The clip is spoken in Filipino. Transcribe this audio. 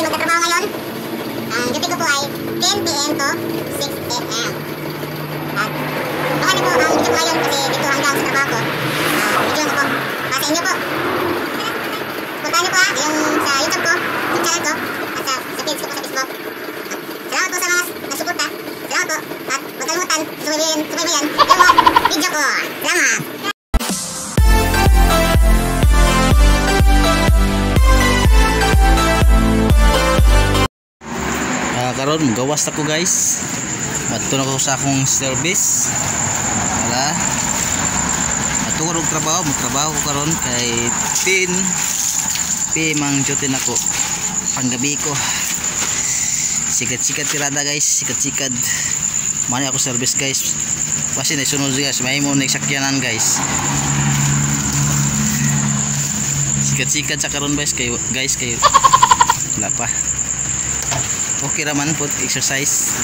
magtatrabaho ngayon. Ang duty ko po ay 10 p.m. to 6 a.m. At baka na po ang video ko ngayon kasi dito hanggang sa trabaho ko. Video ko po. Para sa inyo po. Puntahan niyo po yung sa YouTube ko, yung channel ko, at sa page ko po sa Facebook. Salamat po sa mga nasuporta. Salamat po. At huwag kalimutan, sumaybayan yung video ko. Salamat! Karon gawas ako guys. Matun ako sa akong service. Wala. Matungod og trabaho, magtrabaho ko karon kay 10 PM ang duty nako. Panggabi ko. Sikat-sikat tirada guys, sikat-sikat. Mani ako service guys. Kasi nasunod guys, may mo next sakyanan guys. Sikat-sikat sa karon guys kayo wala pa. Okay raman po exercise.